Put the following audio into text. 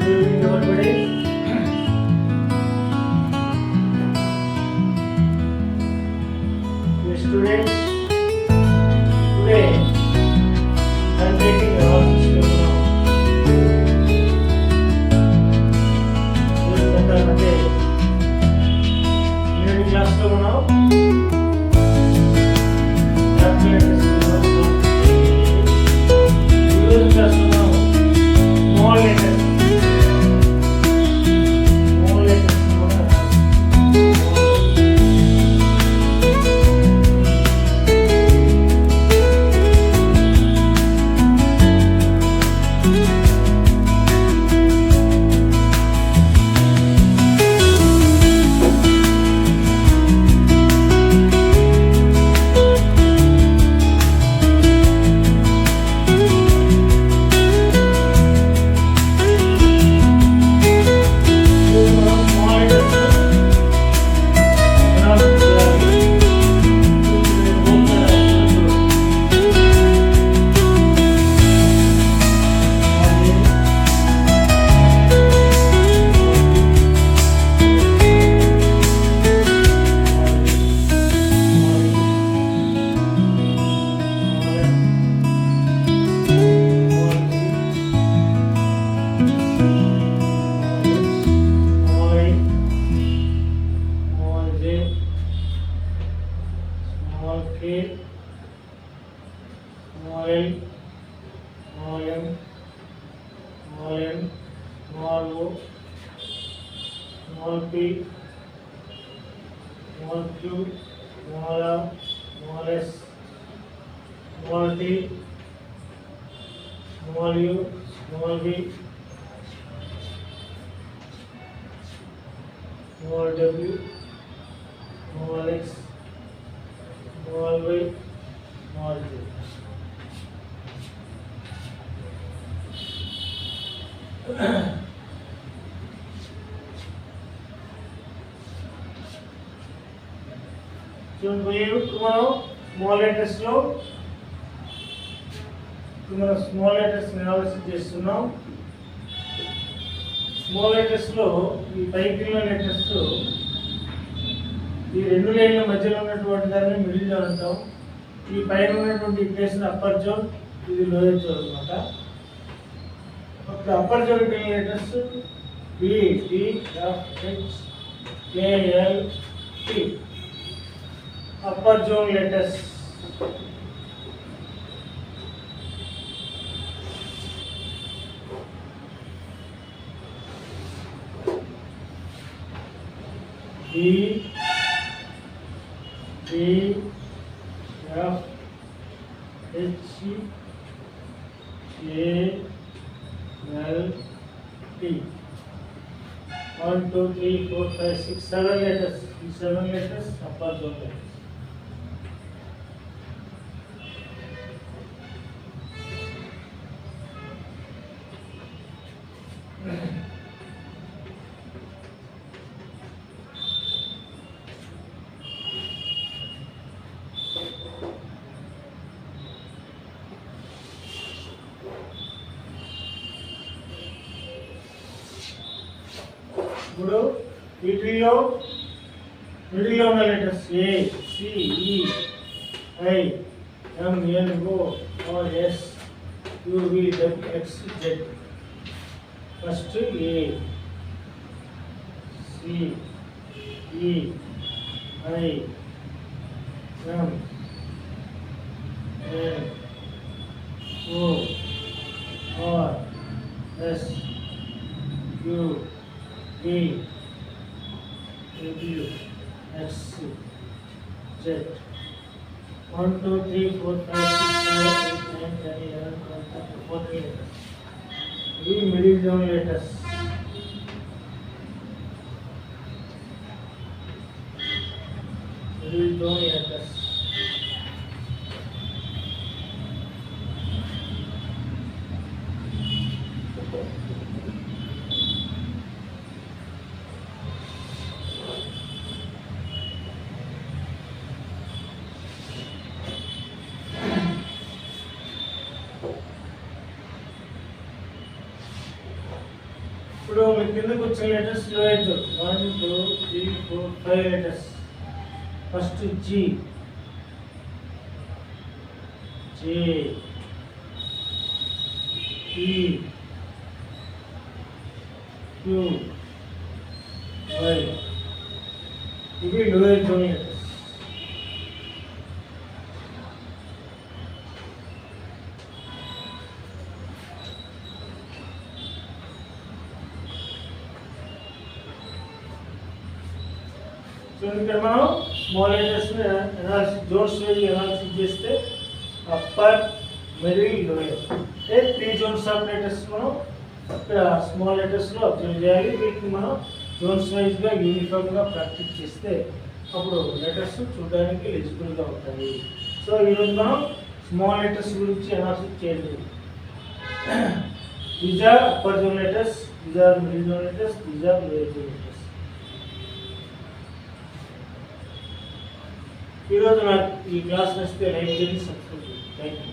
good evening, everybody. Dear students, today I am taking our system now. Engineering class lo now. Small l, small m, small n, small o, small p, small q, small r, small s, small t, small u, small v, small w, small x, small y, small z. So మనం small letters లో మనం small letters analysis చేస్తున్నాం. Small letters లో ఈ పైకి ఉన్న letters ఈ రెండు లైన్ల మధ్యలో ఉన్నటువంటి దాన్ని మిడిల్ జోన్ అంటాం. ఈ పైన ఉన్నటువంటి ప్లేస్ అప్పర్ జోన్, ఇది లోయర్ జోన్ అన్నమాట. అప్పుడు upper zone letters B, D, F, H, K, L, T. Upper zone letters B, D, F, H, K, L, T. 1 2 3 4 5 6 7 letters. These 7 letters upper zone letters. ఇప్పుడు వీటిలో మిడిల్లో ఉన్న letters A, C, E, I, M, N, O, R, S, U, V, W, X, Z. First A, C, E, I, M, N, O, R, S, U, V, W, X, Z. 1 2 3 4 5 6 7 8 9 10 11 12 13 14 letters. These middle zone letters. Middle zone letters. ఇప్పుడు మీ కిందకు వచ్చిన letters lower zone 1 2 3 4 5 letters. First G, J, E, Q, Y, ఇవి lower zone letters. So ఇక్కడ మనం small letters analysis zones analysis చేస్తే upper, middle, lower అంటే 3 zones of letters మనం స్మాల్ లెటర్స్లో అబ్జర్వ్ చేయాలి. వీటిని మనం జోన్స్ వైజ్గా యూనిఫామ్గా ప్రాక్టీస్ చేస్తే అప్పుడు లెటర్స్ చూడడానికి ఎలిజిబుల్గా ఉంటాయి. సో ఈరోజు మనం స్మాల్ లెటర్స్ గురించి ఎనాలిసిస్ చేయాలి. These are upper zone letters, these are middle zone letters, these are lower zone letters. ఈరోజు నాకు ఈ క్లాస్ నచ్చితే లైక్ చేసి సబ్స్క్రైబ్ చేయండి. Thank you.